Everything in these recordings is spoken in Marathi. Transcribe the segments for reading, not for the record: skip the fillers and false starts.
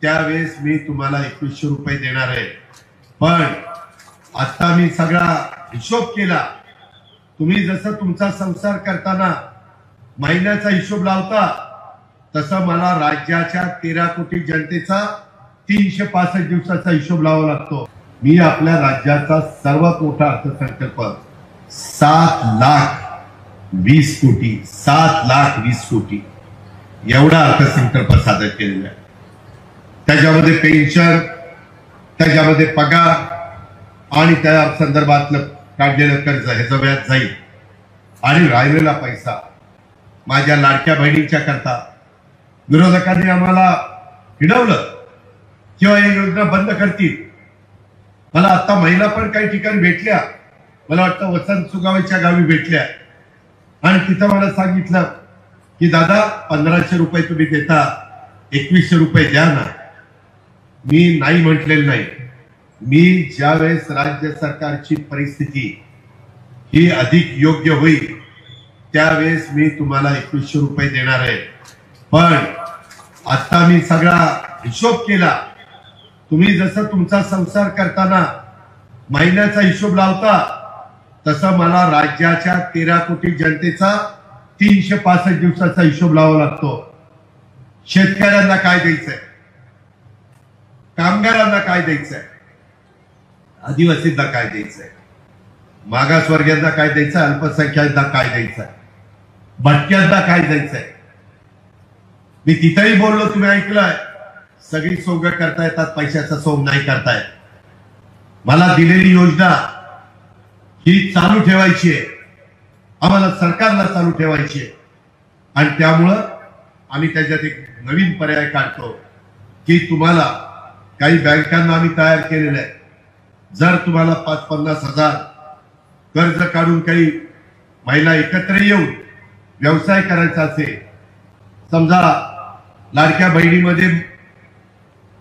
त्यावेळेस मी तुम्हाला 2100 रुपये देणार आहे। पण आता मी सगळा हिशोब केला, तुम्ही जसं तुमचा संसार करताना महिन्याचा हिशोब लावता तसं मला राज्याच्या 13 कोटी जनतेचा 365 दिवसाचा हिशोब लावावा लागतो। मी आपल्या राज्याचा सर्वात मोठा अर्थसंकल्प 7,20,00,000 कोटी 7,20,00,000 कोटी एवढा अर्थसंकल्प सादर केलेला आहे। त्याच्यामध्ये पेन्शन, त्याच्यामध्ये पगार आणि त्या संदर्भातलं काढलेलं कर्ज ह्याचं व्याज जाईल आणि राहिलेला पैसा माझ्या लाडक्या बहिणींच्या करता विरोधकांनी आम्हाला हिडवलं किंवा ही योजना बंद करतील। मला आता महिला पण काही ठिकाणी भेटल्या, मला वाटतं वसंत सुगावेच्या गावी भेटल्या आणि तिथं मला सांगितलं की दादा 1500 रुपये तुम्ही देता, 2100 रुपये द्या ना। मी नाही म्हटलेलं नाही। मी ज्यावेळेस राज्य सरकारची परिस्थिती ही अधिक योग्य होईल त्यावेळेस मी तुम्हाला 2100 रुपये देणार आहे। पण आता मी सगळा हिशोब केला, तुम्ही जसं तुमचा संसार करताना महिन्याचा हिशोब लावता तसं मला राज्याच्या 13 कोटी जनतेचा 365 दिवसाचा हिशोब लावावा लागतो। शेतकऱ्यांना काय द्यायचंय, कामगारांना काय द्यायचंय, आदिवासींना काय द्यायचंय, मागासवर्गीयांना काय द्यायचंय, अल्पसंख्याकांना काय द्यायचंय, भटक्यांना काय द्यायचंय। मी तिथेही बोललो, तुम्ही ऐकलंय, सगळी सोंग करता येतात, पैशाचा सोंग नाही करतायत। मला दिलेली योजना ही चालू ठेवायची आहे, आम्हाला सरकारला चालू ठेवायची आहे आणि त्यामुळं आम्ही त्याच्यात एक नवीन पर्याय काढतो की तुम्हाला काही बँकांना आम्ही तयार केलेलं आहे, जर तुम्हाला 5-50 हजार कर्ज काढून काही महिला एकत्र येऊन व्यवसाय करायचा असेल, समजा लाडक्या बहिणीमध्ये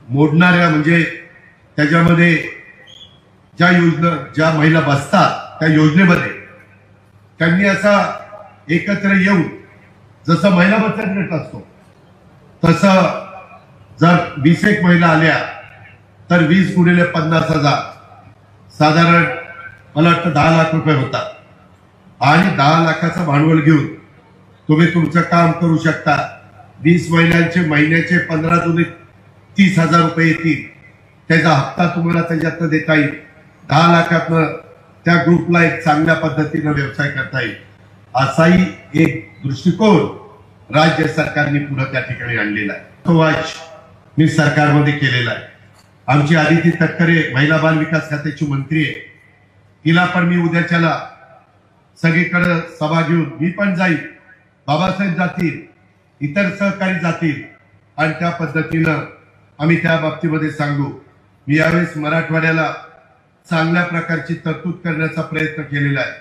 मोडणाऱ्या म्हणजे त्याच्यामध्ये ज्या महिला बसतात त्या योजनेमध्ये त्यांनी असा एकत्र येऊन जसं महिला बचत गट असतो तसं जर 20 महिला आल्या तर 20 गुणिले 50,000 साधारण मला वाटतं 10 लाख रुपये होतात आणि 10 लाखाचं भांडवल घेऊन तुम्ही तुमचं काम करू शकता। 20 महिन्यांचे महिन्याचे 15 दुने 30,000 रुपये येतील, त्याचा हप्ता तुम्हाला त्याच्यातनं देता येईल। 10 लाखातनं त्या ग्रुपला एक चांगल्या पद्धतीने व्यवसाय करता येईल, असाही एक दृष्टिकोन राज्य सरकारने पुढे त्या ठिकाणी आणलेला आहे। तो मी सरकारमध्ये केलेला आहे। आमची आदिती तटकरे महिला बाल विकास खात्याची मंत्री आहे, तिला पण मी उद्याच्याला सगळीकडे सभा घेऊन मी पण जाईल, बाबासाहेब जातील, इतर सहकारी जातील आणि त्या पद्धतीनं आम्ही त्या बाबतीमध्ये सांगू। मी यावेळेस मराठवाड्याला चांगल्या प्रकारची तरतूद करण्याचा प्रयत्न केलेला आहे।